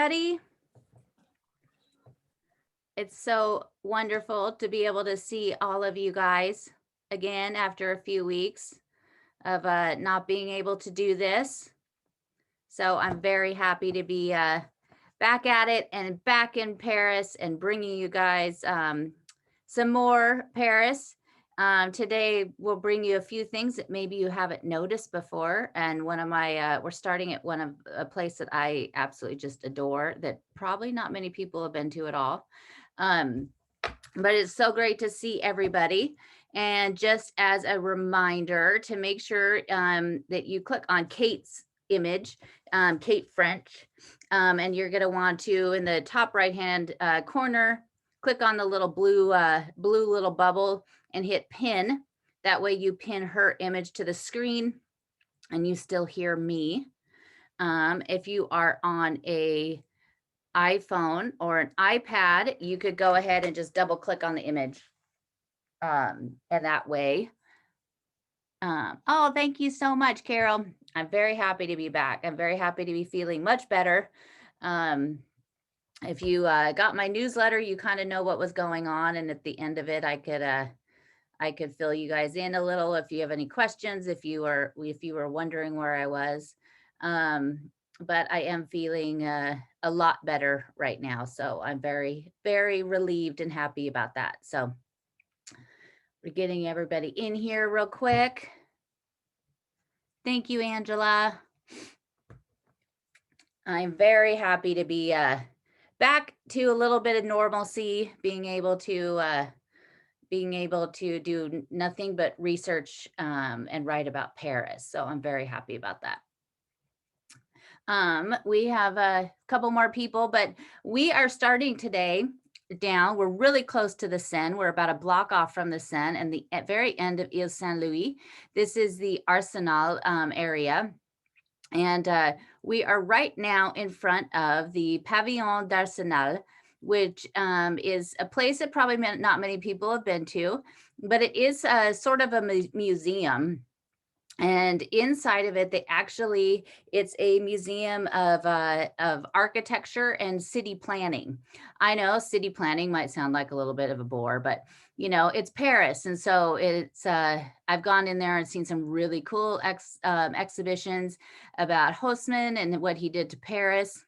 Everybody, it's so wonderful to be able to see all of you guys again after a few weeks of not being able to do this. So I'm very happy to be back at it and back in Paris and bringing you guys some more Paris. Today we'll bring you a few things that maybe you haven't noticed before. And one of my, we're starting at a place that I absolutely just adore that probably not many people have been to at all. But it's so great to see everybody. And just as a reminder to make sure that you click on Kate's image, Kate French, and you're going to want to, in the top right hand corner, click on the little blue little bubble and hit pin. That way you pin her image to the screen and you still hear me. If you are on a iPhone or an iPad, you could go ahead and just double click on the image. And that way. Oh, thank you so much, Carol. I'm very happy to be back. I'm very happy to be feeling much better. If you got my newsletter, you kind of know what was going on. And at the end of it, I could fill you guys in a little if you have any questions, if you were wondering where I was. But I am feeling a lot better right now. So I'm very, very relieved and happy about that. So we're getting everybody in here real quick. Thank you, Angela. I'm very happy to be back to a little bit of normalcy, being able to do nothing but research and write about Paris. So I'm very happy about that. We have a couple more people, but we are starting today down. We're really close to the Seine. We're about a block off from the Seine and the very end of Ile Saint-Louis. This is the Arsenal area. And we are right now in front of the Pavilion Arsenal, which is a place that probably not many people have been to, but it is sort of a museum. And inside of it, it's a museum of architecture and city planning. I know city planning might sound like a little bit of a bore, but you know, it's Paris. And so it's, I've gone in there and seen some really cool exhibitions about Haussmann and what he did to Paris.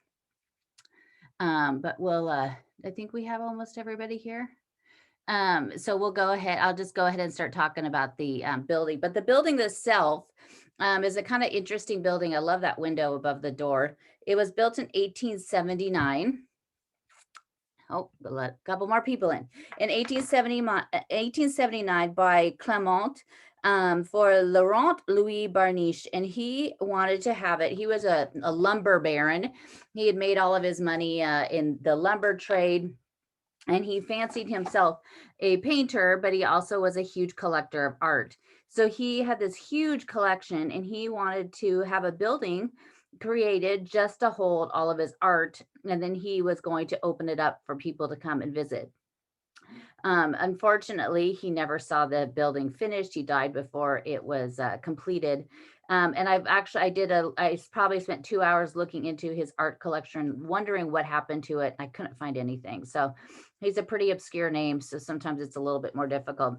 But I think we have almost everybody here. So we'll go ahead. I'll just go ahead and start talking about the building. But the building itself is a kind of interesting building. I love that window above the door. It was built in 1879. Oh, a couple more people in 1879 by Clement for Laurent Louis Barniche, and he wanted to have it. He was a lumber baron. He had made all of his money in the lumber trade. And he fancied himself a painter, but he also was a huge collector of art. So he had this huge collection and he wanted to have a building created just to hold all of his art. And then he was going to open it up for people to come and visit. Unfortunately, he never saw the building finished. He died before it was completed. And I probably spent 2 hours looking into his art collection, wondering what happened to it. I couldn't find anything. So he's a pretty obscure name. So sometimes it's a little bit more difficult.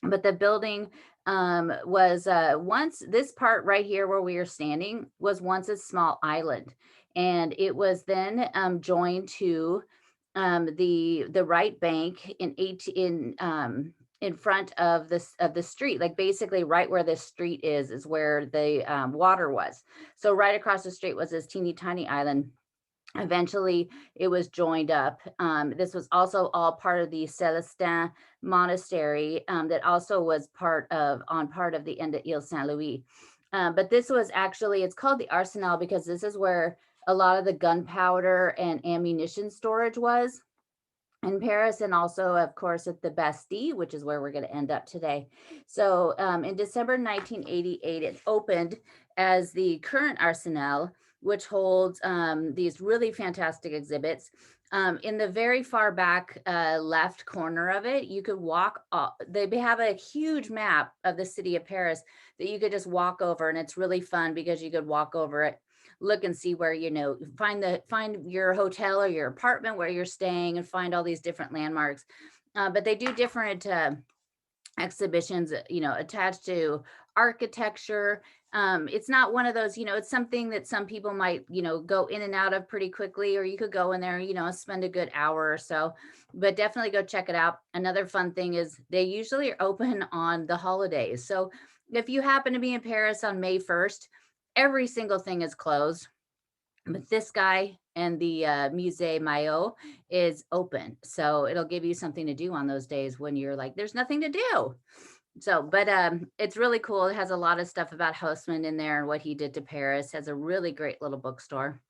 But the building was once, this part right here where we are standing was once a small island. And it was then joined to the right bank in front of the street, like basically right where this street is where the water was. So right across the street was this teeny tiny island. Eventually it was joined up. This was also all part of the Celestin monastery that also was part of the end of Ile Saint-Louis. But this was actually, it's called the Arsenal because this is where a lot of the gunpowder and ammunition storage was in Paris, and also, of course, at the Bastille, which is where we're going to end up today. So in December 1988, it opened as the current Arsenal, which holds these really fantastic exhibits. In the very far back left corner of it, you could walk. They have a huge map of the city of Paris that you could just walk over, and it's really fun because you could walk over it look and see where, find your hotel or your apartment where you're staying and find all these different landmarks. But they do different exhibitions, attached to architecture. It's not one of those, it's something that some people might, go in and out of pretty quickly, or you could go in there, spend a good hour or so, but definitely go check it out. Another fun thing is they usually are open on the holidays. So if you happen to be in Paris on May 1st, every single thing is closed. But this guy and the Musée Maillot is open. So it'll give you something to do on those days when you're like, there's nothing to do. So, but it's really cool. It has a lot of stuff about Haussmann in there and what he did to Paris. Has a really great little bookstore,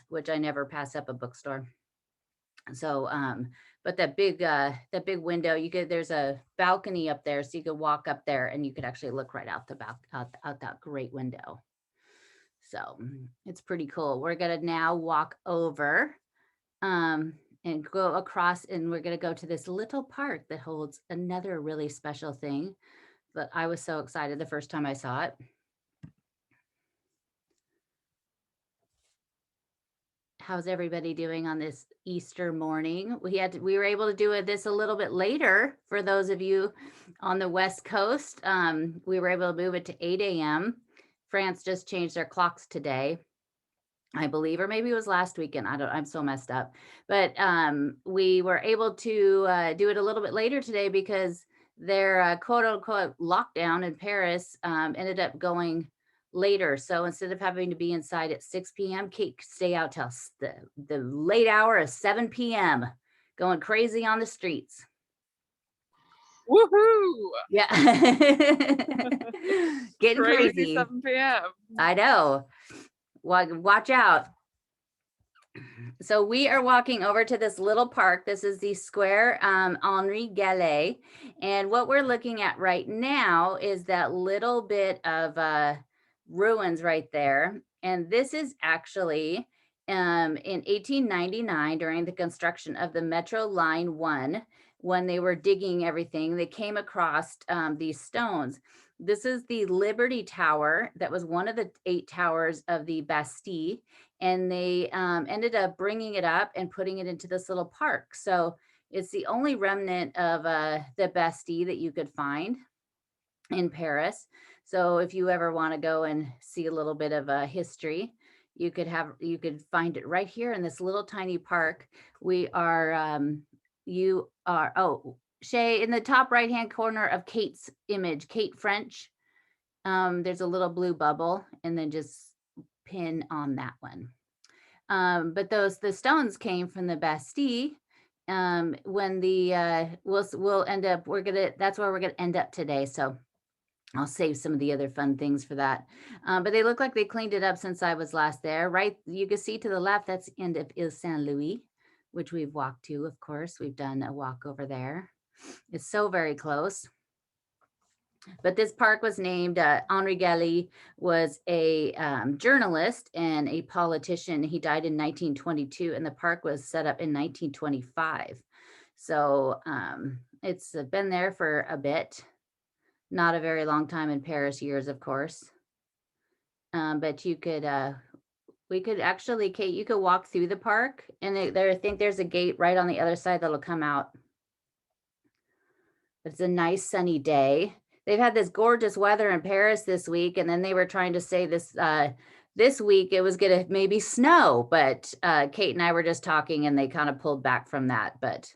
which I never pass up a bookstore. So, but that big window, there's a balcony up there, so you could walk up there and you could actually look right out out that great window. So it's pretty cool. We're gonna now walk over and go across, and we're gonna go to this little park that holds another really special thing that I was so excited the first time I saw it. How's everybody doing on this Easter morning? We were able to do this a little bit later for those of you on the West Coast. We were able to move it to 8 a.m. France just changed their clocks today, I believe, or maybe it was last weekend. I'm so messed up. But we were able to do it a little bit later today because their quote unquote lockdown in Paris ended up going later. So instead of having to be inside at 6 p.m., Kate could stay out till the late hour of 7 p.m., going crazy on the streets. Woohoo! Yeah. Getting crazy. 7 p.m. I know. Watch out. So we are walking over to this little park. This is the Square Henri Gallet. And what we're looking at right now is that little bit of ruins right there. And this is actually in 1899 during the construction of the Metro Line 1, when they were digging everything, they came across these stones. This is the Liberty Tower that was one of the 8 towers of the Bastille, and they ended up bringing it up and putting it into this little park. So it's the only remnant of the Bastille that you could find in Paris. So if you ever want to go and see a little bit of history, you could find it right here in this little tiny park. We are, Shay, in the top right-hand corner of Kate's image, Kate French, there's a little blue bubble, and then just pin on that one. But the stones came from the Bastille. When we'll end up, that's where we're gonna end up today. So I'll save some of the other fun things for that. But they look like they cleaned it up since I was last there. Right, you can see to the left, that's the end of Ile Saint-Louis, which we've walked to, of course. We've done a walk over there. It's so very close. But this park was named, Henri Gallet was a journalist and a politician. He died in 1922, and the park was set up in 1925. So it's been there for a bit. Not a very long time in Paris years, of course. But you could, we could actually, Kate, you could walk through the park, and I think there's a gate right on the other side that'll come out. It's a nice sunny day. They've had this gorgeous weather in Paris this week, and then they were trying to say this week it was gonna maybe snow, but Kate and I were just talking, and they kind of pulled back from that. But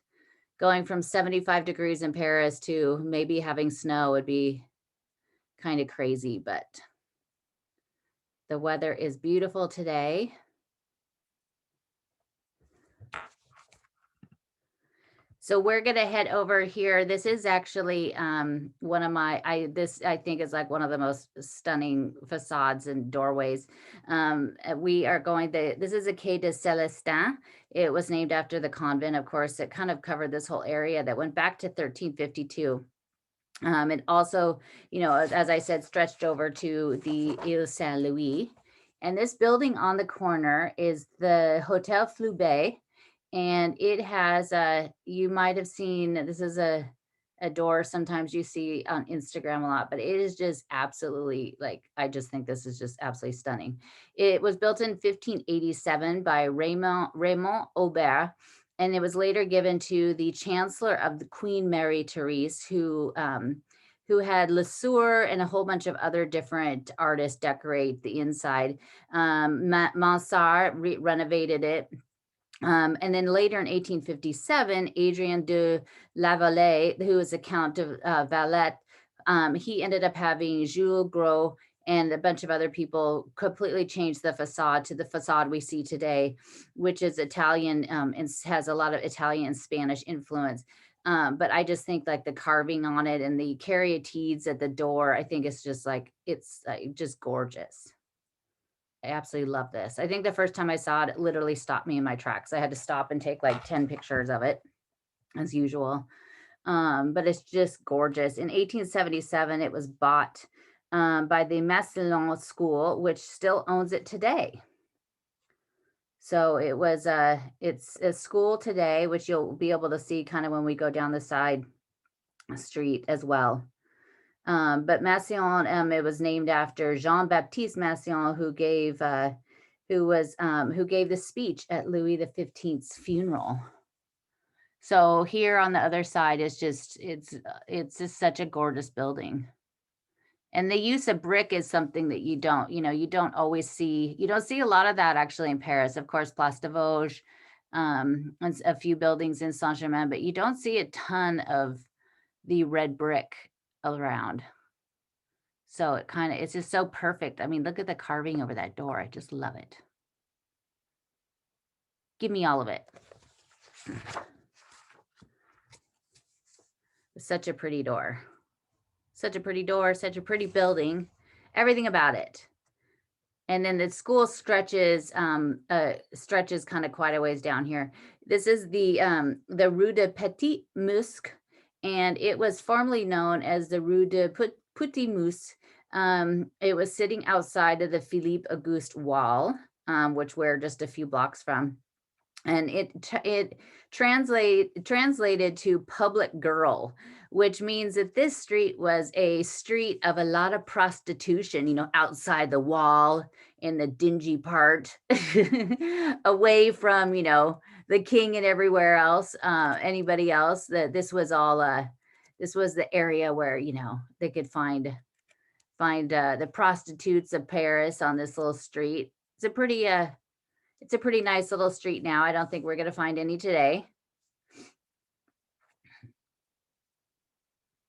going from 75 degrees in Paris to maybe having snow would be kind of crazy, but the weather is beautiful today. So we're gonna head over here. This is actually one of my, this I think is like one of the most stunning facades and doorways. We are going this is a Quai de Célestin. It was named after the convent, of course. It kind of covered this whole area that went back to 1352. It also, as I said, stretched over to the Ile Saint-Louis. And this building on the corner is the Hotel Floubet. And it has, you might have seen, this is a a door sometimes you see on Instagram a lot, but it is just absolutely like, I just think this is just absolutely stunning. It was built in 1587 by Raymond Aubert, and it was later given to the Chancellor of the Queen Marie Therese, who had Lesueur and a whole bunch of other different artists decorate the inside. Mansart renovated it. And then later in 1857, Adrien de Lavallee, who was the Count of Valette, he ended up having Jules Gros and a bunch of other people completely changed the facade to the facade we see today, which is Italian and has a lot of Italian and Spanish influence. But I just think like the carving on it and the caryatides at the door, I think it's just like, it's just gorgeous. I absolutely love this. I think the first time I saw it, it literally stopped me in my tracks. I had to stop and take like 10 pictures of it as usual. But it's just gorgeous. In 1877, it was bought by the Massillon School, which still owns it today. So it was it's a school today, which you'll be able to see kind of when we go down the side street as well. But Massillon, it was named after Jean-Baptiste Massillon, who gave the speech at Louis XV's funeral. So here on the other side is just, it's just such a gorgeous building. And the use of brick is something that you don't always see. You don't see a lot of that actually in Paris. Of course, Place de Vosges, and a few buildings in Saint-Germain, but you don't see a ton of the red brick around. So it's just so perfect. I mean, look at the carving over that door. I just love it. Give me all of it. Such a pretty door. Such a pretty door, such a pretty building, everything about it. And then the school stretches kind of quite a ways down here. This is the Rue de Petit Musc, and it was formerly known as the Rue de Petit Musc. It was sitting outside of the Philippe Auguste wall, which we're just a few blocks from. And it translated to public girl, which means that this street was a street of a lot of prostitution, outside the wall in the dingy part, away from, the king and everywhere else, anybody else. That this was the area where, they could find the prostitutes of Paris on this little street. It's a pretty nice little street now. I don't think we're going to find any today.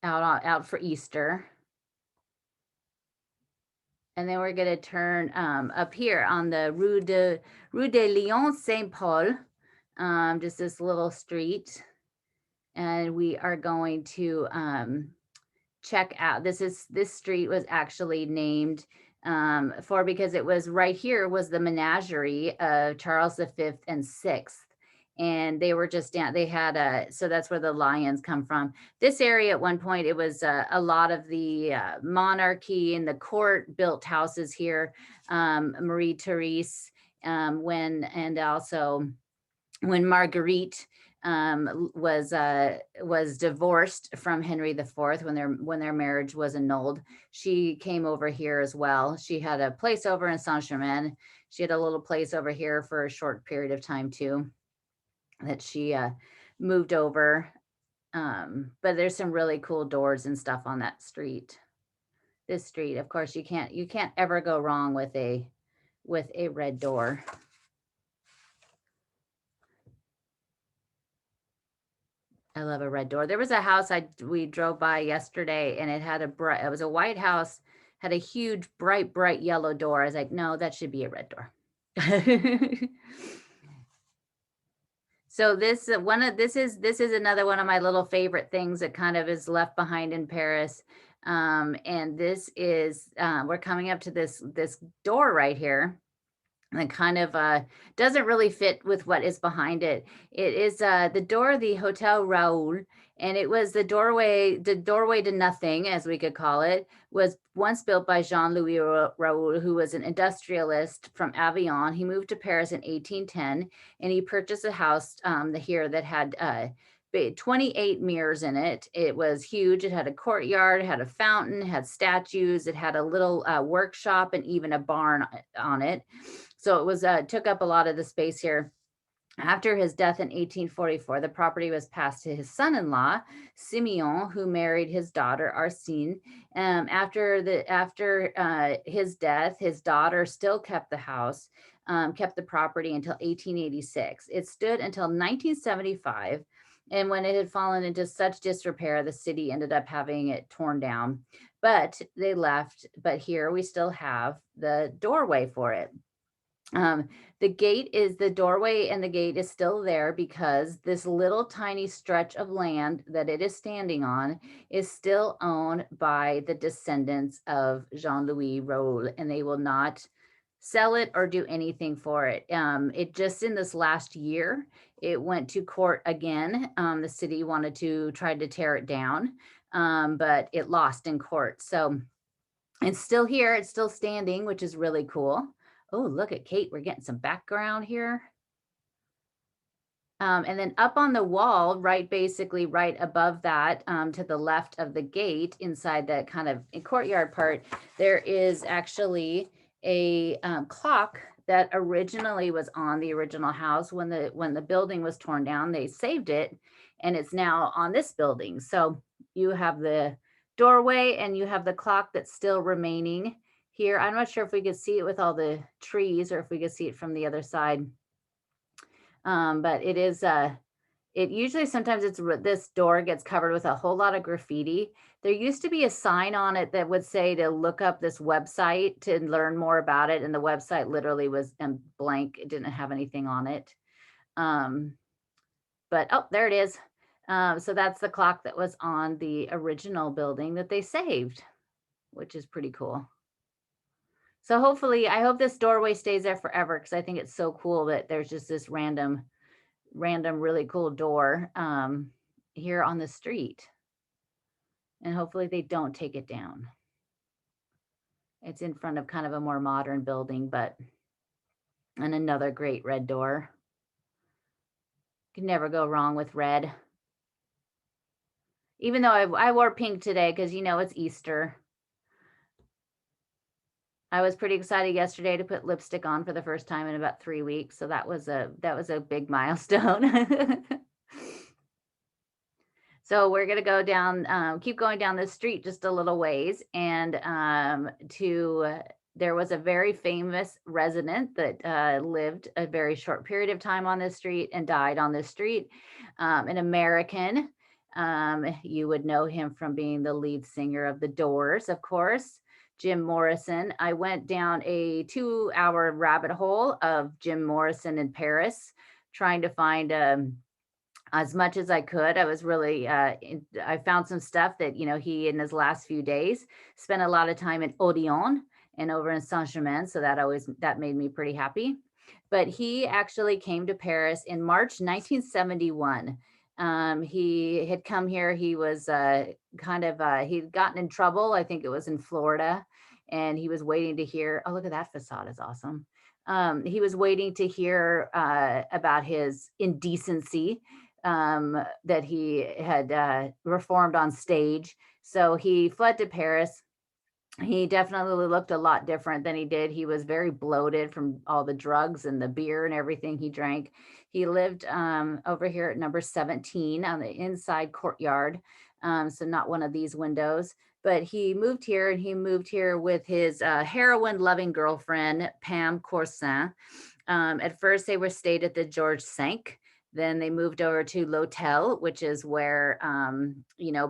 Out for Easter. And then we're going to turn up here on the Rue de Lyon Saint Paul, just this little street. And we are going to check out. This street was actually named because it was right here was the menagerie of Charles V and VI. And they were just down, they had so that's where the lions come from. This area at one point, it was a lot of the monarchy and the court built houses here. Marie Therese, and also when Marguerite was divorced from Henry IV when their marriage was annulled, she came over here as well. She had a place over in Saint-Germain. She had a little place over here for a short period of time too, that she moved over. But there's some really cool doors and stuff on that street. This street, of course, you can't ever go wrong with a red door. I love a red door. There was a house we drove by yesterday, and it had it was a white house, had a huge bright yellow door. I was like, no, that should be a red door. So this is another one of my little favorite things that kind of is left behind in Paris. And this is we're coming up to this door right here. And kind of doesn't really fit with what is behind it. It is the door of the Hotel Raoul, and it was the doorway to nothing, as we could call it, was once built by Jean-Louis Raoul, who was an industrialist from Avignon. He moved to Paris in 1810, and he purchased a house here that had 28 mirrors in it. It was huge. It had a courtyard, it had a fountain, it had statues, it had a little workshop and even a barn on it. So it was took up a lot of the space here. After his death in 1844, the property was passed to his son-in-law, Simeon, who married his daughter, Arsine. After his death, his daughter still kept the house, kept the property until 1886. It stood until 1975. And when it had fallen into such disrepair, the city ended up having it torn down. But they left. But here we still have the doorway for it. The gate is the doorway, and the gate is still there because this little tiny stretch of land that it is standing on is still owned by the descendants of Jean-Louis Raoul, and they will not sell it or do anything for it. It just in this last year, it went to court again. The city wanted to try to tear it down, but it lost in court. So it's still here. It's still standing, which is really cool. Oh, look at Kate. We're getting some background here. And then up on the wall, basically right above that, to the left of the gate, inside that kind of courtyard part, there is actually a clock that originally was on the original house. When the building was torn down, they saved it, and it's now on this building. So you have the doorway and you have the clock that's still remaining here. I'm not sure if we could see it with all the trees or if we could see it from the other side. But it is, it usually sometimes this door gets covered with a whole lot of graffiti. There used to be a sign on it that would say to look up this website to learn more about it. And the website literally was blank. It didn't have anything on it. But oh, there it is. So that's the clock that was on the original building that they saved, which is pretty cool. So hopefully, I hope this doorway stays there forever because I think it's so cool that there's just this random, really cool door here on the street. And hopefully they don't take it down. It's in front of kind of a more modern building, and another great red door. Can never go wrong with red. Even though I wore pink today because, it's Easter. I was pretty excited yesterday to put lipstick on for the first time in about 3 weeks. So that was a big milestone. So we're going to go down, keep going down the street just a little ways. And there was a very famous resident that lived a very short period of time on this street and died on this street. An American. You would know him from being the lead singer of The Doors, of course. Jim Morrison. I went down a 2-hour rabbit hole of Jim Morrison in Paris, trying to find as much as I could. I was really, I found some stuff that, he in his last few days spent a lot of time in Odeon and over in Saint-Germain. So that made me pretty happy. But he actually came to Paris in March 1971. He had come here. He was he'd gotten in trouble. I think it was in Florida, and he was waiting to hear, oh, look at that facade is awesome. He was waiting to hear about his indecency that he had reformed on stage. So he fled to Paris. He definitely looked a lot different than he did. He was very bloated from all the drugs and the beer and everything he drank. He lived over here at number 17 on the inside courtyard. So not one of these windows, but he moved here, and he moved here with his heroin loving girlfriend, Pam Corsin. At first they were stayed at the Georges V. Then they moved over to L'Hotel, which is where,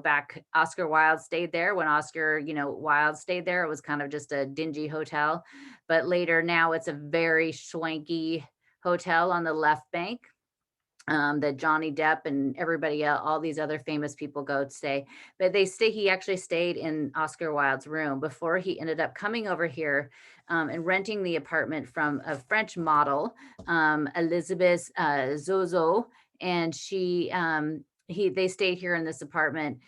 back Oscar Wilde stayed there. When Oscar, Wilde stayed there, it was kind of just a dingy hotel. But later, now it's a very swanky hotel on the left bank that Johnny Depp and everybody else, all these other famous people go to stay. But he actually stayed in Oscar Wilde's room before he ended up coming over here and renting the apartment from a French model, Elizabeth Zozo. And she they stayed here in this apartment.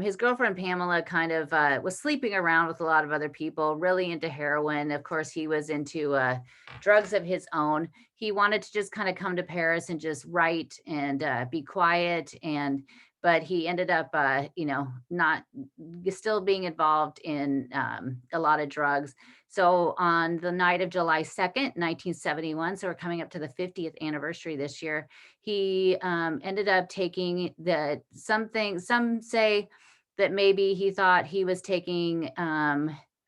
His girlfriend Pamela kind of was sleeping around with a lot of other people, really into heroin. Of course, he was into drugs of his own. He wanted to just kind of come to Paris and just write and be quiet. But he ended up, not still being involved in a lot of drugs. So on the night of July 2nd, 1971, so we're coming up to the 50th anniversary this year, he ended up taking some say that maybe he thought he was taking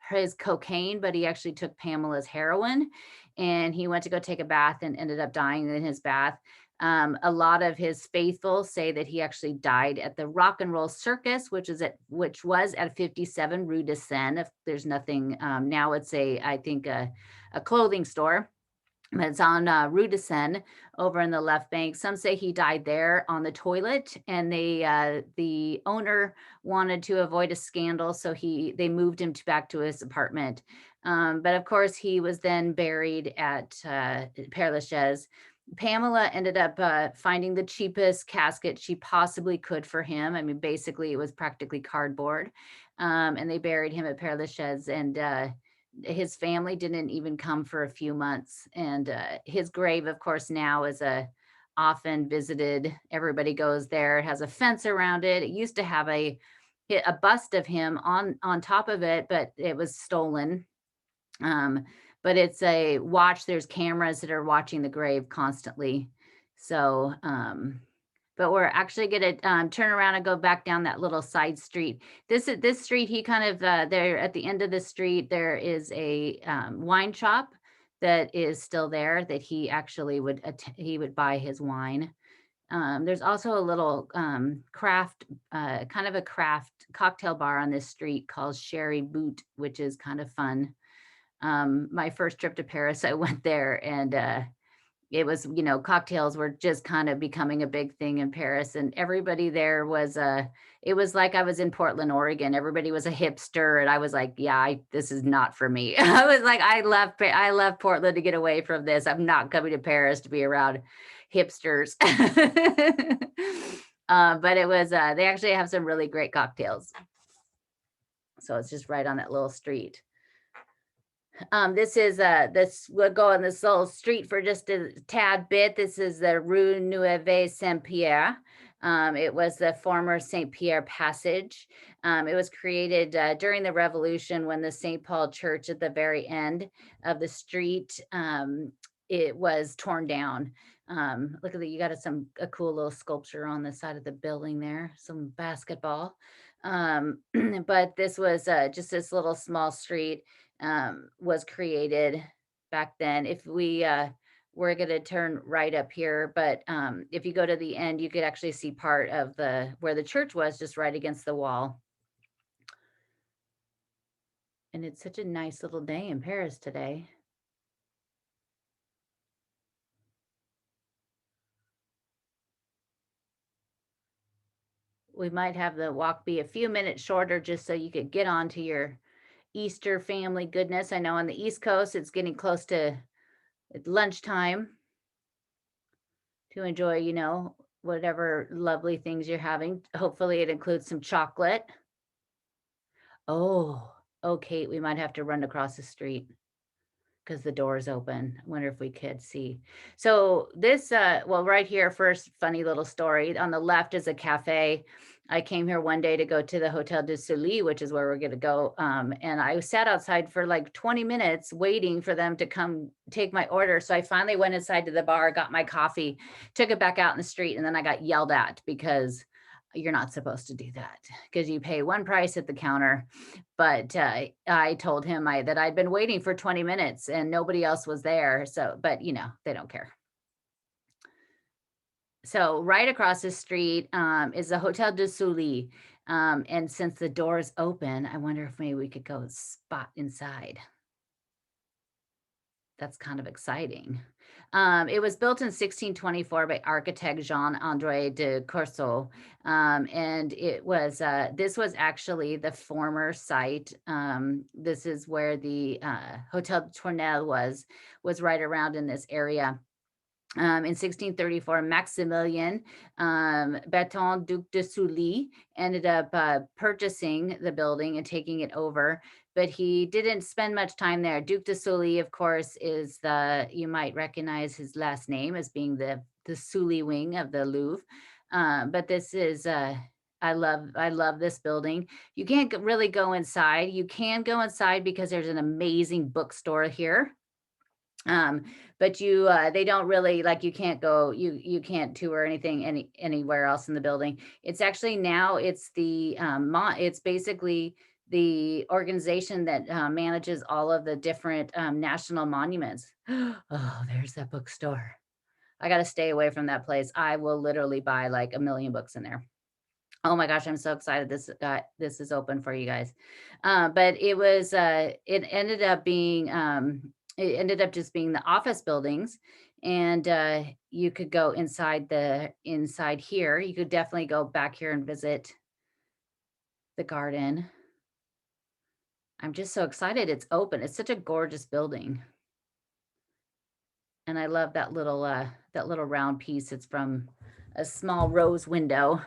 his cocaine, but he actually took Pamela's heroin, and he went to go take a bath and ended up dying in his bath. A lot of his faithful say that he actually died at the Rock and Roll Circus, which was at 57 Rue de Seine. If there's nothing now, it's I think a clothing store. But it's on Rue de Seine over in the left bank. Some say he died there on the toilet, and the owner wanted to avoid a scandal, so they moved him back to his apartment. But of course, he was then buried at Père Lachaise. Pamela ended up finding the cheapest casket she possibly could for him. I mean, basically, it was practically cardboard. And they buried him at Père Lachaise, and his family didn't even come for a few months. And his grave, of course, now is often visited. Everybody goes there. It has a fence around it. It used to have a bust of him on top of it, but it was stolen. But it's a watch. There's cameras that are watching the grave constantly. So, but we're actually going to turn around and go back down that little side street. This street, he kind of there at the end of the street, there is a wine shop that is still there that he actually would buy his wine. There's also a little craft cocktail bar on this street called Sherry Boot, which is kind of fun. My first trip to Paris, I went there, and it was, cocktails were just kind of becoming a big thing in Paris, and everybody there was it was like I was in Portland, Oregon. Everybody was a hipster, and I was like, yeah, this is not for me. I was like, I left Portland to get away from this. I'm not coming to Paris to be around hipsters. But it was, they actually have some really great cocktails. So it's just right on that little street. We'll go on this little street for just a tad bit. This is the Rue Nueve Sempier. It was the former St. Pierre passage. It was created during the Revolution, when the St. Paul Church at the very end of the street, it was torn down. Look at that, you got a cool little sculpture on the side of the building there, some basketball. But this was just this little small street. Was created back then. If we're going to turn right up here, but if you go to the end, you could actually see part of where the church was, just right against the wall. And it's such a nice little day in Paris today. We might have the walk be a few minutes shorter, just so you could get on to your Easter family goodness. I know on the East Coast, it's getting close to lunchtime to enjoy, whatever lovely things you're having. Hopefully it includes some chocolate. Oh, Kate, we might have to run across the street because the door is open. I wonder if we could see. So this, right here, first funny little story. On the left is a cafe. I came here one day to go to the Hotel de Soulii, which is where we're going to go. And I sat outside for like 20 minutes waiting for them to come take my order. So I finally went inside to the bar, got my coffee, took it back out in the street, and then I got yelled at because you're not supposed to do that, because you pay one price at the counter. But I told him that I'd been waiting for 20 minutes and nobody else was there. So, but they don't care. So right across the street is the Hotel de Soulii. And since the door is open, I wonder if maybe we could go spot inside. That's kind of exciting. It was built in 1624 by architect Jean-André de Corso. And it was, this was actually the former site. This is where the Hotel de Tournelle was right around in this area. In 1634, Maximilien Berton, Duc de Sully, ended up purchasing the building and taking it over, but he didn't spend much time there. Duc de Sully, of course, is you might recognize his last name as being the Suli wing of the Louvre. But this is, I love this building. You can't really go inside. You can go inside because there's an amazing bookstore here. But they don't really, like, you can't go, you can't tour anything anywhere else in the building. It's actually now it's it's basically the organization that manages all of the different national monuments. Oh, there's that bookstore. I got to stay away from that place. I will literally buy like a million books in there. Oh my gosh, I'm so excited this is open for you guys. But it ended up being it ended up just being the office buildings, and you could go inside here. You could definitely go back here and visit the garden. I'm just so excited it's open. It's such a gorgeous building. And I love that little round piece. It's from a small rose window.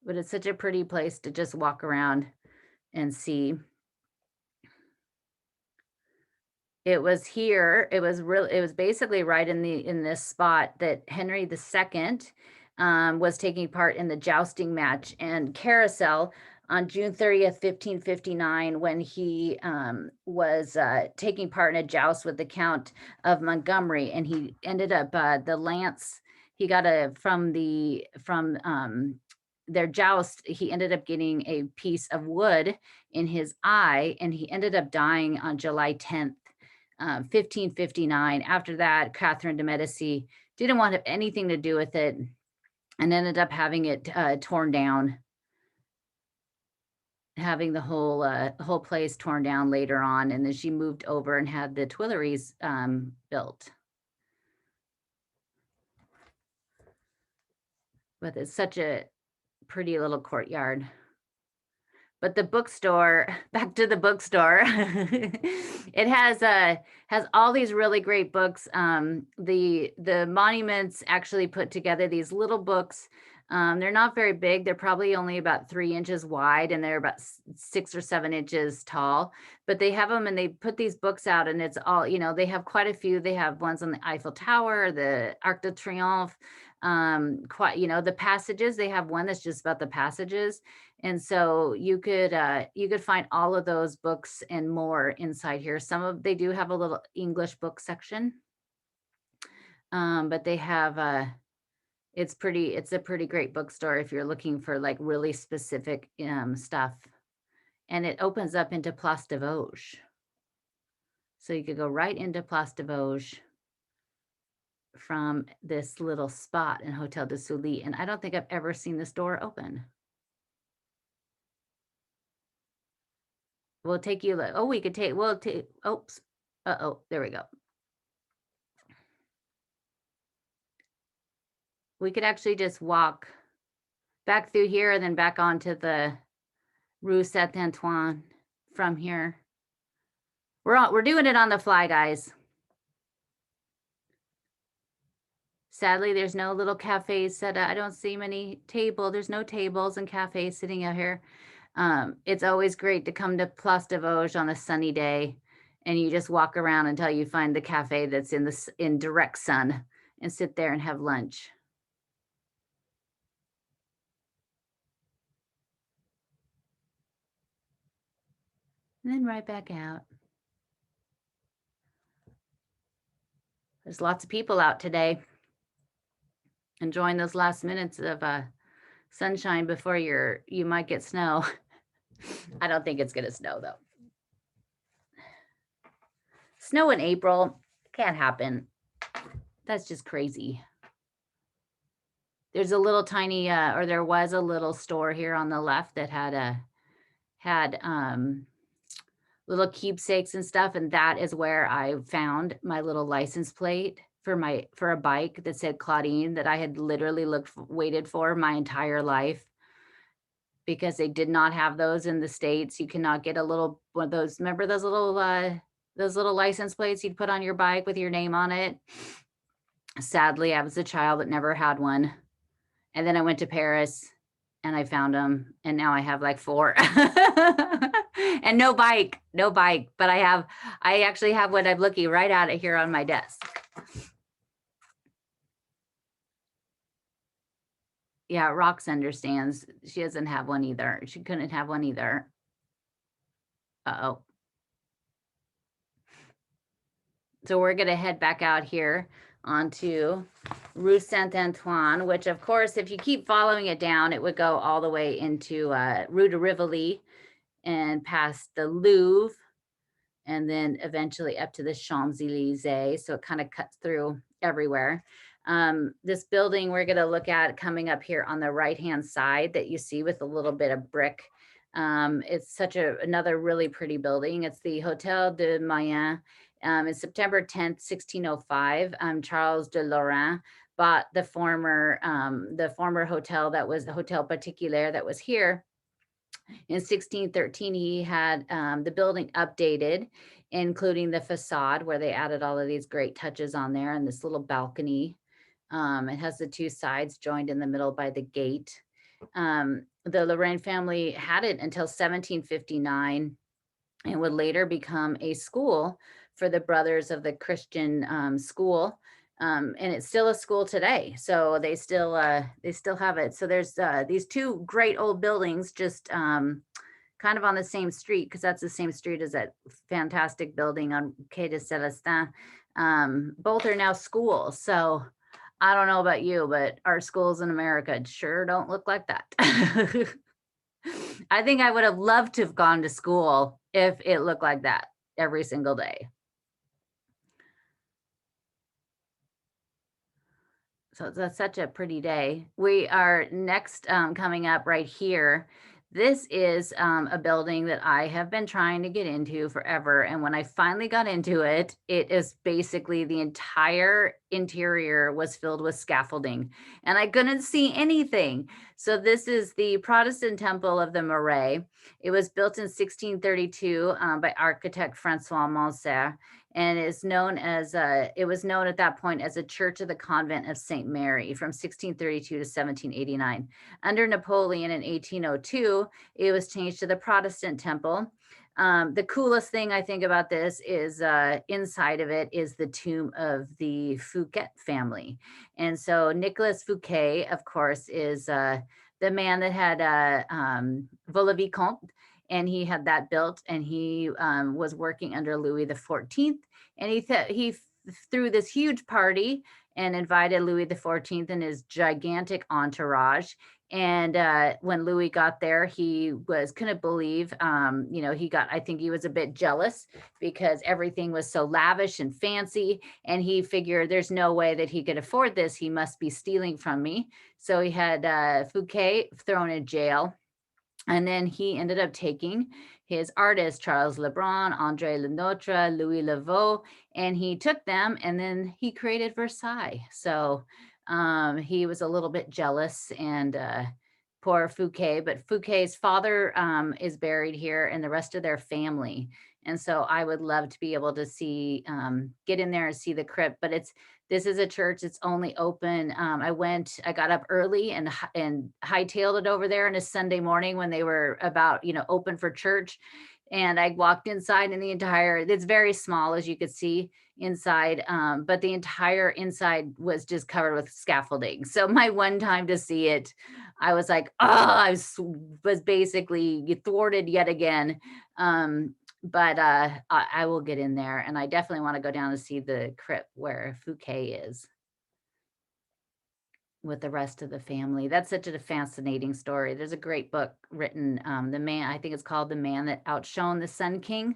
But it's such a pretty place to just walk around and see. It was here, it was basically right in this spot that Henry II was taking part in the jousting match and carousel on June 30th, 1559, when he was taking part in a joust with the Count of Montgomery, and he ended up the lance he got from their joust. He ended up getting a piece of wood in his eye, and he ended up dying on July 10th. 1559. After that, Catherine de Medici didn't want to have anything to do with it and ended up having it torn down, having the whole place torn down later on. And then she moved over and had the Tuileries built. But it's such a pretty little courtyard. But the bookstore, back to the bookstore, it has all these really great books. The monuments actually put together these little books. They're not very big. They're probably only about 3 inches wide, and they're about 6 or 7 inches tall. But they have them, and they put these books out, and it's all, they have quite a few. They have ones on the Eiffel Tower, the Arc de Triomphe, the passages. They have one that's just about the passages. And so you could find all of those books and more inside here. They do have a little English book section, but they have it's a pretty great bookstore if you're looking for like really specific stuff. And it opens up into Place des Vosges, so you could go right into Place des Vosges from this little spot in Hotel de Soulii. And I don't think I've ever seen this door open. We'll take you, oops. There we go. We could actually just walk back through here and then back onto the Rue Saint-Antoine from here. We're doing it on the fly, guys. Sadly, there's no little cafes set up. I don't see many tables. There's no tables and cafes sitting out here. It's always great to come to Place des Vosges on a sunny day, and you just walk around until you find the cafe that's in direct sun and sit there and have lunch. And then right back out. There's lots of people out today enjoying those last minutes of sunshine before you might get snow. I don't think it's gonna snow though. Snow in April can't happen. That's just crazy. There's a little tiny or there was a little store here on the left that had little keepsakes and stuff, and that is where I found my little license plate for a bike that said Claudine, that I had literally waited for my entire life, because they did not have those in the States. You cannot get a little one of those. Remember those little Those little license plates you'd put on your bike with your name on it. Sadly, I was a child that never had one. And then I went to Paris and I found them. And now I have like 4. And no bike, but I actually have one. I'm looking right at it here on my desk. Yeah, Rox understands. She doesn't have one either. She couldn't have one either. Uh-oh. So we're going to head back out here onto Rue Saint-Antoine, which of course, if you keep following it down, it would go all the way into Rue de Rivoli and past the Louvre, and then eventually up to the Champs-Élysées. So it kind of cuts through everywhere. This building we're going to look at coming up here on the right-hand side that you see with a little bit of brick. It's such another really pretty building. It's the Hotel de Mayenne. In September 10th, 1605, Charles de Lorrain bought the former hotel that was the Hotel Particulier that was here. In 1613, he had the building updated, including the facade where they added all of these great touches on there and this little balcony. It has the 2 sides joined in the middle by the gate. The Lorraine family had it until 1759 and would later become a school for the Brothers of the Christian School. And it's still a school today. So they still have it. So there's these 2 great old buildings just kind of on the same street, because that's the same street as that fantastic building on Quai de Célestin. Both are now schools. So I don't know about you, but our schools in America sure don't look like that. I think I would have loved to have gone to school if it looked like that every single day. So that's such a pretty day. We are next coming up right here. This is a building that I have been trying to get into forever. And when I finally got into it, it is basically the entire interior was filled with scaffolding and I couldn't see anything. So this is the Protestant Temple of the Marais. It was built in 1632 by architect Francois Monser, and is known as it was known at that point as a Church of the Convent of St. Mary from 1632 to 1789. Under Napoleon in 1802, it was changed to the Protestant Temple. The coolest thing I think about this is inside of it is the tomb of the Fouquet family. And so Nicolas Fouquet, of course, is the man that had Vaux-le-Vicomte, and he had that built, and he was working under Louis XIV, and he threw this huge party and invited Louis XIV and his gigantic entourage. And when Louis got there, he couldn't believe, I think he was a bit jealous because everything was so lavish and fancy. And he figured there's no way that he could afford this. He must be stealing from me. So he had Fouquet thrown in jail. And then he ended up taking his artists, Charles Lebrun, André Lenotre, Louis Laveau, and he took them and then he created Versailles. So he was a little bit jealous, and poor Fouquet, but Fouquet's father is buried here and the rest of their family. And so I would love to be able to see, get in there and see the crypt, but this is a church. It's only open. I got up early and hightailed it over there on a Sunday morning when they were about, open for church. And I walked inside, and it's very small, as you could see inside, but the entire inside was just covered with scaffolding. So my one time to see it, I was like, I was basically thwarted yet again. But I will get in there, and I definitely want to go down and see the crypt where Fouquet is with the rest of the family. That's such a fascinating story. There's a great book written, I think it's called The Man That Outshone the Sun King.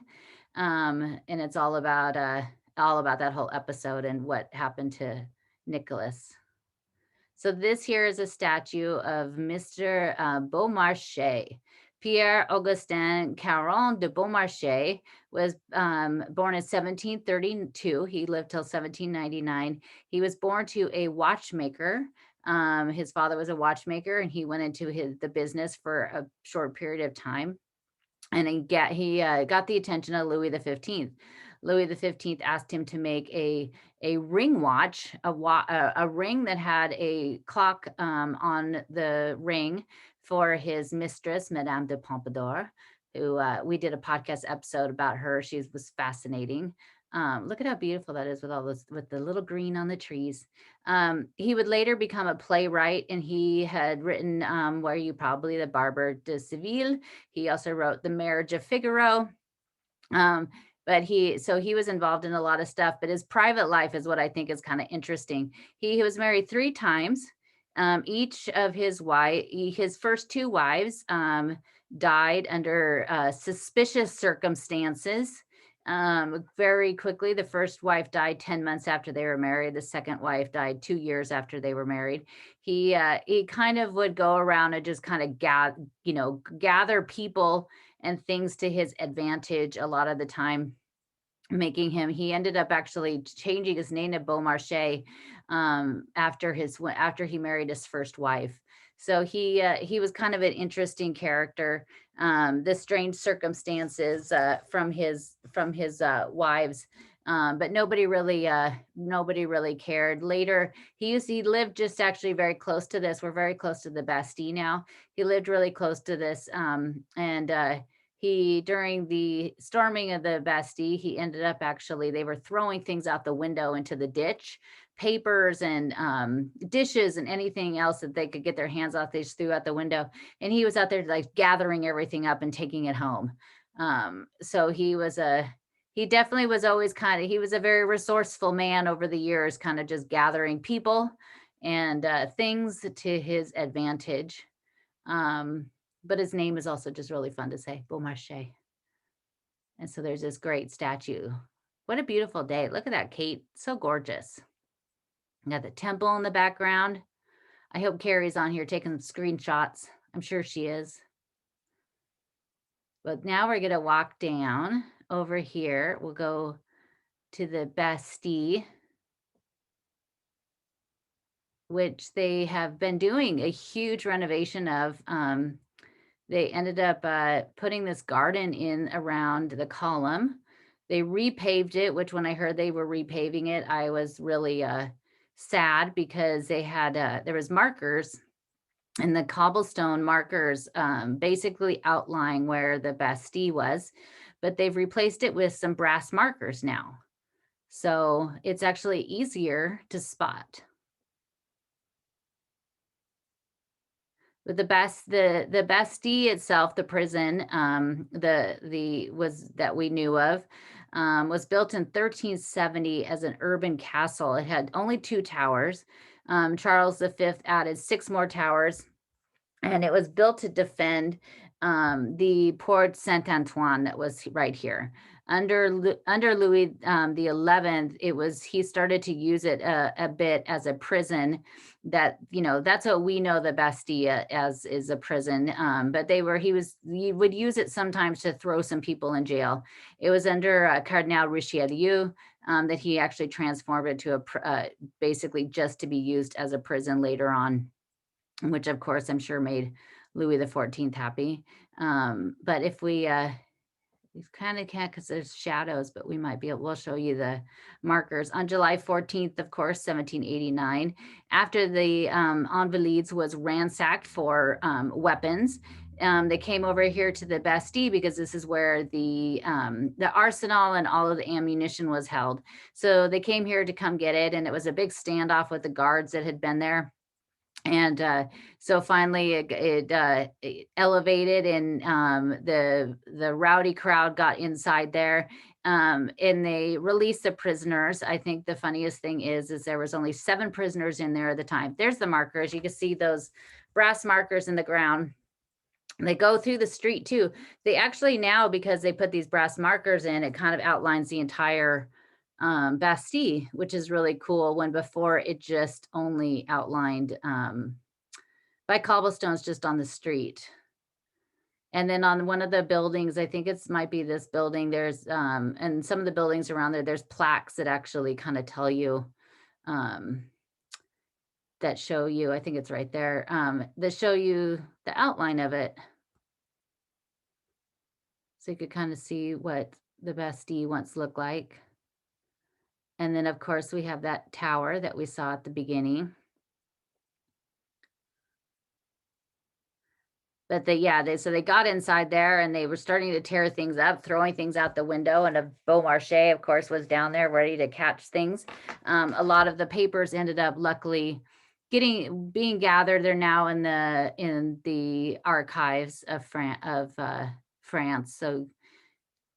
And it's all about that whole episode and what happened to Nicholas. So this here is a statue of Mr. Beaumarshay. Pierre Augustin Caron de Beaumarshay was born in 1732. He lived till 1799. He was born to a watchmaker. His father was a watchmaker, and he went into the business for a short period of time. And he got the attention of Louis XV. Louis XV asked him to make a ring watch, a ring that had a clock on the ring for his mistress, Madame de Pompadour, who we did a podcast episode about her. She was fascinating. Look at how beautiful that is with all this, with the little green on the trees. He would later become a playwright, and he had written Were You Probably the Barber de Seville. He also wrote The Marriage of Figaro. But he was involved in a lot of stuff, but his private life is what I think is kind of interesting. He was married 3 times. Each of his first 2 wives died under suspicious circumstances. Very quickly, the first wife died 10 months after they were married. The second wife died 2 years after they were married. He kind of would go around and just kind of gather people and things to his advantage a lot of the time, he ended up actually changing his name to Beaumarshay after he married his first wife. So he was kind of an interesting character. The strange circumstances from his wives, but nobody really cared. Later, he lived just actually very close to this. We're very close to the Bastille now. He lived really close to this, and during the storming of the Bastille, he ended up they were throwing things out the window into the ditch, papers and dishes and anything else that they could get their hands off, they just threw out the window. And he was out there like gathering everything up and taking it home. So he definitely was always he was a very resourceful man over the years, kind of just gathering people and things to his advantage. But his name is also just really fun to say, Beaumarchais. And so there's this great statue. What a beautiful day. Look at that, Kate. So gorgeous. Got the temple in the background. I hope Carrie's on here taking screenshots. I'm sure she is. But now we're going to walk down over here. We'll go to the Bastille, which they have been doing a huge renovation of. They ended up putting this garden in around the column. They repaved it, which when I heard they were repaving it, I was really sad, because they had there was markers, and the cobblestone markers basically outline where the Bastille was, but they've replaced it with some brass markers now. So it's actually easier to spot. With the Bastille itself, the prison, that we knew of, was built in 1370 as an urban castle. It had only 2 towers. Charles V added 6 more towers, and it was built to defend the Port Saint Antoine that was right here. Under Louis the 11th, he started to use it a bit as a prison. That's what we know the Bastille as, is a prison. But he would use it sometimes to throw some people in jail. It was under Cardinal Richelieu that he actually transformed it to basically just to be used as a prison later on, which of course I'm sure made Louis XIV happy. But if we kind of can't, because there's shadows, but we'll show you the markers. On July 14th, of course, 1789, after the Invalides was ransacked for weapons, they came over here to the Bastille, because this is where the arsenal and all of the ammunition was held. So they came here to come get it, and it was a big standoff with the guards that had been there. And so finally it elevated, and the rowdy crowd got inside there, and they released the prisoners. I think the funniest thing is there was only 7 prisoners in there at the time. There's the markers. You can see those brass markers in the ground. They go through the street too. They actually now, because they put these brass markers in, it kind of outlines the entire Bastille, which is really cool, when before it just only outlined by cobblestones just on the street. And then on one of the buildings, I think might be this building, there's and some of the buildings around there's plaques that actually kind of tell you that show you, I think it's right there, that show you the outline of it. So you could kind of see what the Bastille once looked like. And then, of course, we have that tower that we saw at the beginning. But so they got inside there and they were starting to tear things up, throwing things out the window. And a Beaumarshay, of course, was down there ready to catch things. A lot of the papers ended up luckily being gathered. They're now in the archives of France. So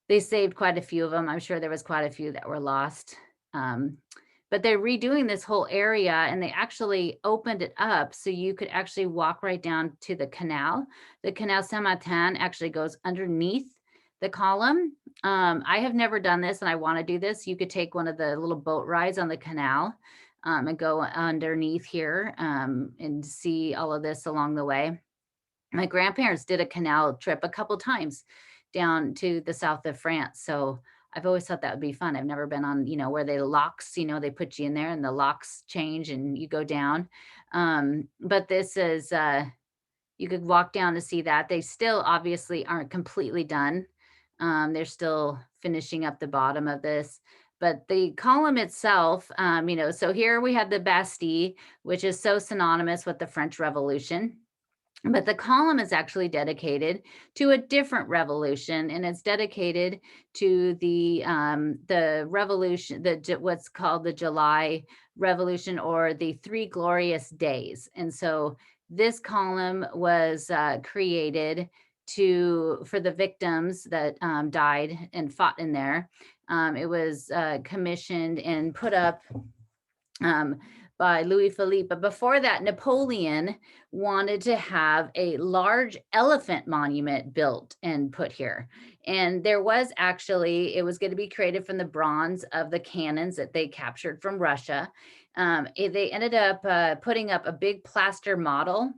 they saved quite a few of them. I'm sure there was quite a few that were lost. But they're redoing this whole area and they actually opened it up so you could actually walk right down to the canal. The Canal Saint-Martin actually goes underneath the column. I have never done this and I want to do this. You could take one of the little boat rides on the canal and go underneath here and see all of this along the way. My grandparents did a canal trip a couple times down to the south of France. So I've always thought that would be fun. I've never been on, where they locks, they put you in there and the locks change and you go down. But this is, you could walk down to see that. They still obviously aren't completely done. They're still finishing up the bottom of this. But the column itself, so here we have the Bastille, which is so synonymous with the French Revolution. But the column is actually dedicated to a different revolution, and it's dedicated to the revolution, what's called the July Revolution, or the Three Glorious Days. And so this column was created for the victims that died and fought in there. It was commissioned and put up by Louis Philippe. But before that, Napoleon wanted to have a large elephant monument built and put here. And there was actually, it was going to be created from the bronze of the cannons that they captured from Russia. They ended up putting up a big plaster model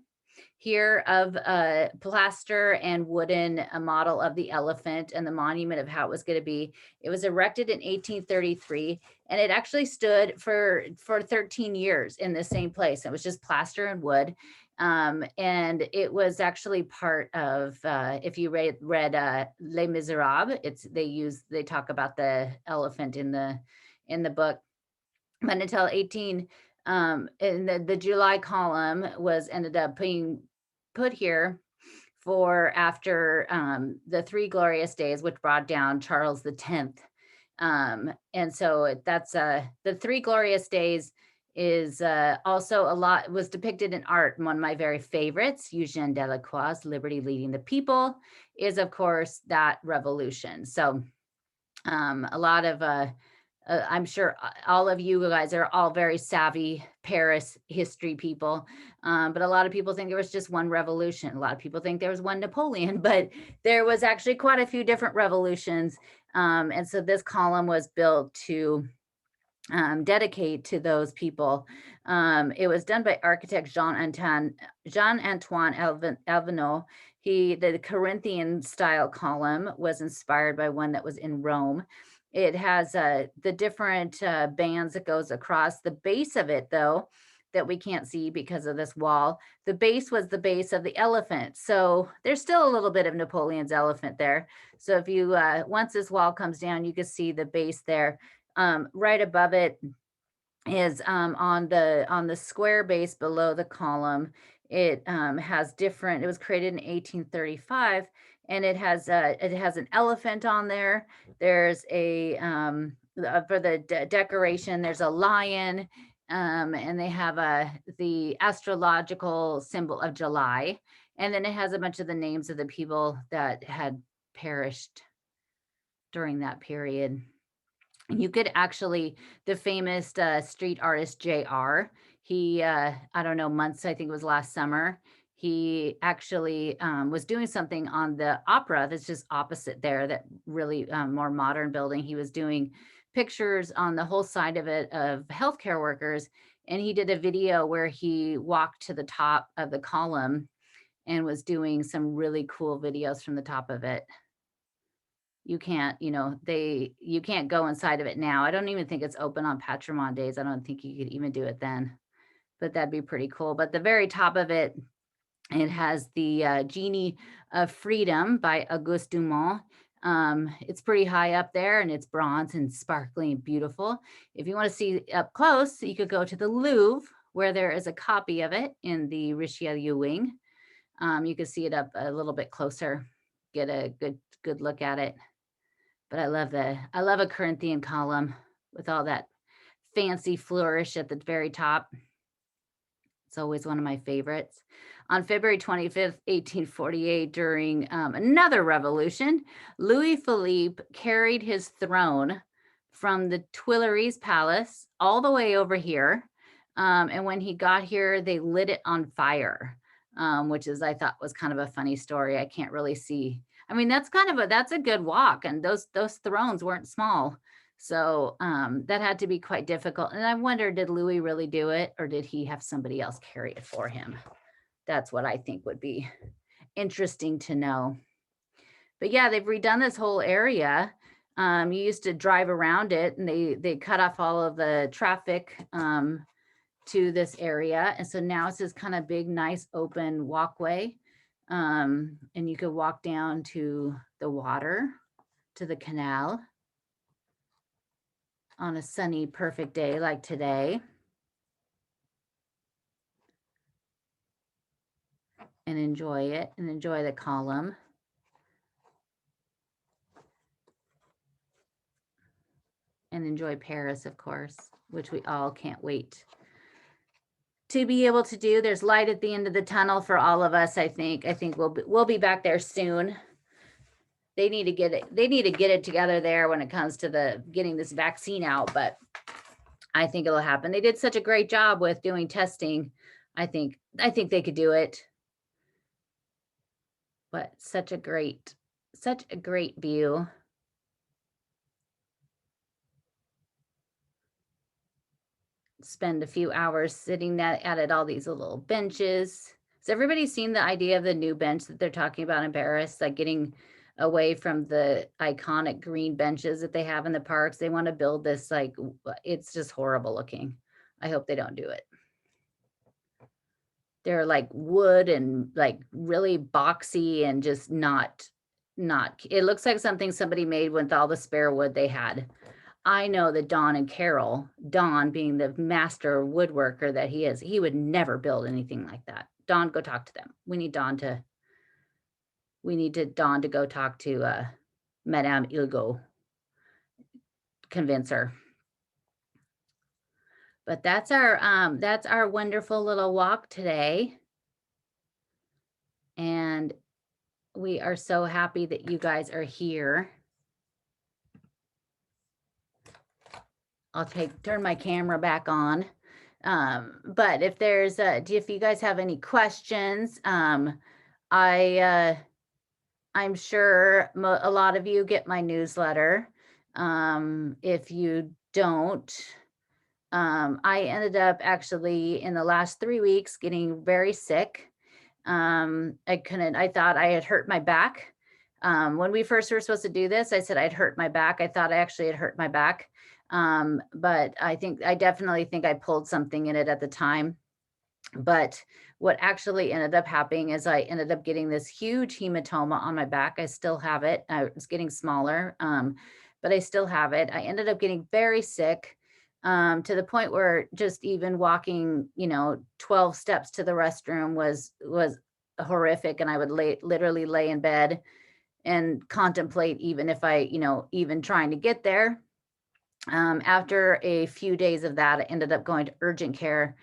here of a plaster and wooden model of the elephant and the monument of how it was going to be. It was erected in 1833, and it actually stood for 13 years in the same place. It was just plaster and wood. And it was actually part of, if you read Les Miserables, they talk about the elephant in the book. But until the July column ended up being put here for after the Three Glorious Days, which brought down Charles X. And so that's the Three Glorious Days is also was depicted in art. One of my very favorites, Eugène Delacroix's Liberty Leading the People, is of course that revolution. So a lot of I'm sure all of you guys are all very savvy Paris history people, but a lot of people think there was just one revolution. A lot of people think there was one Napoleon, but there was actually quite a few different revolutions. And so this column was built to dedicate to those people. It was done by architect Jean-Antoine Alvenot. The Corinthian style column was inspired by one that was in Rome. It has the different bands that goes across. The base of it, though, that we can't see because of this wall, the base was the base of the elephant. So there's still a little bit of Napoleon's elephant there. So if you, once this wall comes down, you can see the base there. Right above it is on the square base below the column. It has different, it was created in 1835. And it has an elephant on there. There's a for the decoration. There's a lion, and they have the astrological symbol of July, and then it has a bunch of the names of the people that had perished during that period. You could actually, the famous street artist J.R. He I don't know, months, I think it was last summer. He actually was doing something on the opera that's just opposite there, that really more modern building. He was doing pictures on the whole side of it of healthcare workers. And he did a video where he walked to the top of the column and was doing some really cool videos from the top of it. You can't, you can't go inside of it now. I don't even think it's open on Patrimoine days. I don't think you could even do it then, but that'd be pretty cool. But the very top of it, it has the Genie of Freedom by Auguste Dumont. It's pretty high up there and it's bronze and sparkling and beautiful. If you want to see up close, you could go to the Louvre, where there is a copy of it in the Richelieu wing. You can see it up a little bit closer, get a good look at it. But I love a Corinthian column with all that fancy flourish at the very top. It's always one of my favorites. On February 25th, 1848, during another revolution, Louis Philippe carried his throne from the Tuileries Palace all the way over here. And when he got here, they lit it on fire, which is, I thought, was kind of a funny story. I can't really see. I mean, that's a good walk, and those thrones weren't small. So that had to be quite difficult. And I wonder, did Louis really do it, or did he have somebody else carry it for him? That's what I think would be interesting to know. But yeah, they've redone this whole area. You used to drive around it, and they cut off all of the traffic to this area. And so now it's this kind of big, nice open walkway. And you could walk down to the water, to the canal on a sunny, perfect day like today. And enjoy it and enjoy the column. And enjoy Paris, of course, which we all can't wait to be able to do. There's light at the end of the tunnel for all of us, I think. I think we'll be back there soon. They need to get it together there when it comes to getting this vaccine out, but I think it'll happen. They did such a great job with doing testing. I think they could do it. But such a great view. Spend a few hours sitting at all these little benches. Has everybody seen the idea of the new bench that they're talking about in Paris, like getting away from the iconic green benches that they have in the parks? They want to build this, like, it's just horrible looking. I hope they don't do it. They're like wood and like really boxy and just not, it looks like something somebody made with all the spare wood they had. I know that Don and Carol, Don being the master woodworker that he is, he would never build anything like that. Don, go talk to them. We need Don to go talk to Madame Ilgo. Convince her. But that's our wonderful little walk today. And we are so happy that you guys are here. I'll turn my camera back on. But if you guys have any questions, I'm sure a lot of you get my newsletter. If you don't, I ended up actually in the last 3 weeks getting very sick. I thought I had hurt my back. When we first were supposed to do this, I said I'd hurt my back. I thought I actually had hurt my back. But I definitely think I pulled something in it at the time. But what actually ended up happening is I ended up getting this huge hematoma on my back. I still have it. It's getting smaller, but I still have it. I ended up getting very sick, to the point where just even walking, 12 steps to the restroom was horrific. And I would literally lay in bed and contemplate even trying to get there. After a few days of that, I ended up going to urgent care.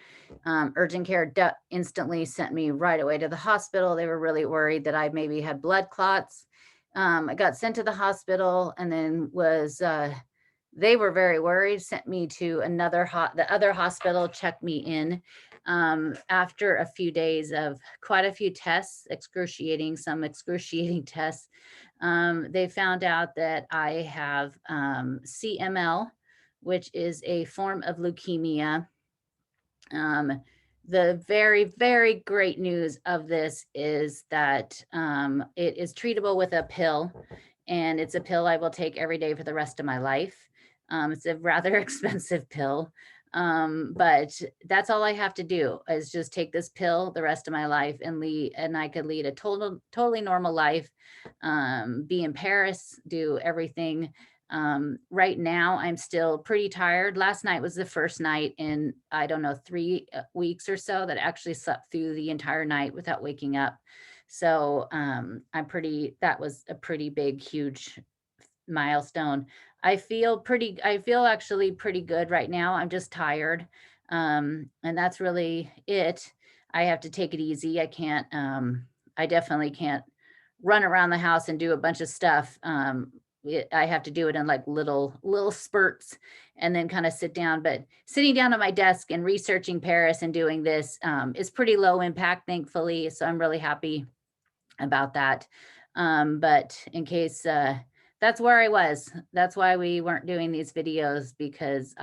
Urgent care instantly sent me right away to the hospital. They were really worried that I maybe had blood clots. I got sent to the hospital, and then they were very worried, sent me to the other hospital, checked me in. After a few days of quite a few tests, excruciating tests, they found out that I have CML, which is a form of leukemia. The very, very great news of this is that it is treatable with a pill, and it's a pill I will take every day for the rest of my life. It's a rather expensive pill, But that's all I have to do is just take this pill the rest of my life and I could lead a totally normal life, be in Paris, do everything. Right now I'm still pretty tired. Last night was the first night in, I don't know, 3 weeks or so that I actually slept through the entire night without waking up. So that was a pretty big, huge milestone. I feel actually pretty good right now. I'm just tired. And that's really it. I have to take it easy. I definitely can't run around the house and do a bunch of stuff. I have to do it in like little spurts and then kind of sit down. But sitting down at my desk and researching Paris and doing this is pretty low impact, thankfully. So I'm really happy about that. But in case that's where I was. That's why we weren't doing these videos, because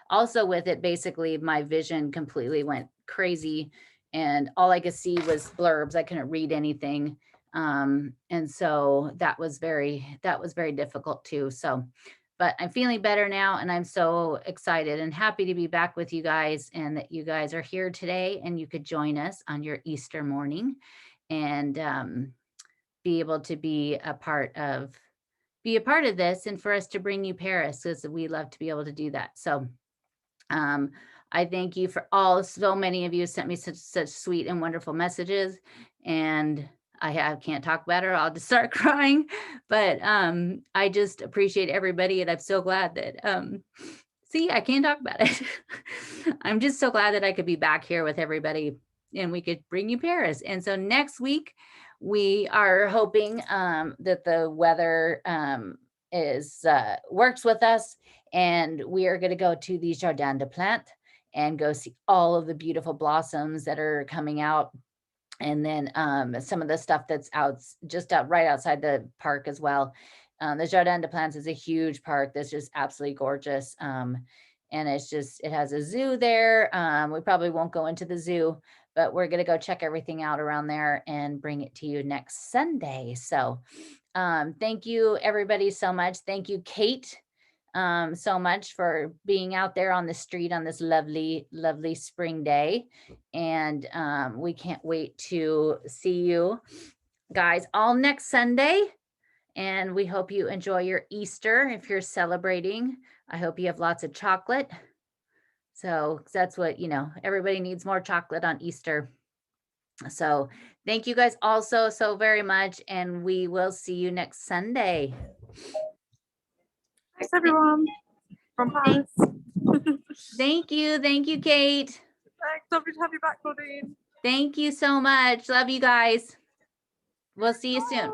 also with it, basically my vision completely went crazy and all I could see was blurbs. I couldn't read anything. And so that was very difficult too. So, but I'm feeling better now and I'm so excited and happy to be back with you guys and that you guys are here today and you could join us on your Easter morning and be able to be a part of this and for us to bring you Paris, because we love to be able to do that. So I thank you for so many of you sent me such sweet and wonderful messages, and I can't talk better. I'll just start crying, but I just appreciate everybody. And I'm so glad that, see, I can't talk about it. I'm just so glad that I could be back here with everybody and we could bring you Paris. And so next week, we are hoping that the weather works with us, and we are going to go to the Jardin des Plantes and go see all of the beautiful blossoms that are coming out. And then some of the stuff that's right outside the park as well. The Jardin des Plantes is a huge park that's just absolutely gorgeous. And it has a zoo there. We probably won't go into the zoo, but we're going to go check everything out around there and bring it to you next Sunday. So thank you everybody so much. Thank you, Kate, so much for being out there on the street on this lovely, lovely spring day. And we can't wait to see you guys all next Sunday. And we hope you enjoy your Easter. If you're celebrating, I hope you have lots of chocolate. So that's what, everybody needs more chocolate on Easter. So thank you guys also so very much. And we will see you next Sunday. Thanks, everyone. From Paris. Thank you, Kate. Thanks, lovely to have you back, Claudine. Thank you so much. Love you guys. We'll see you soon.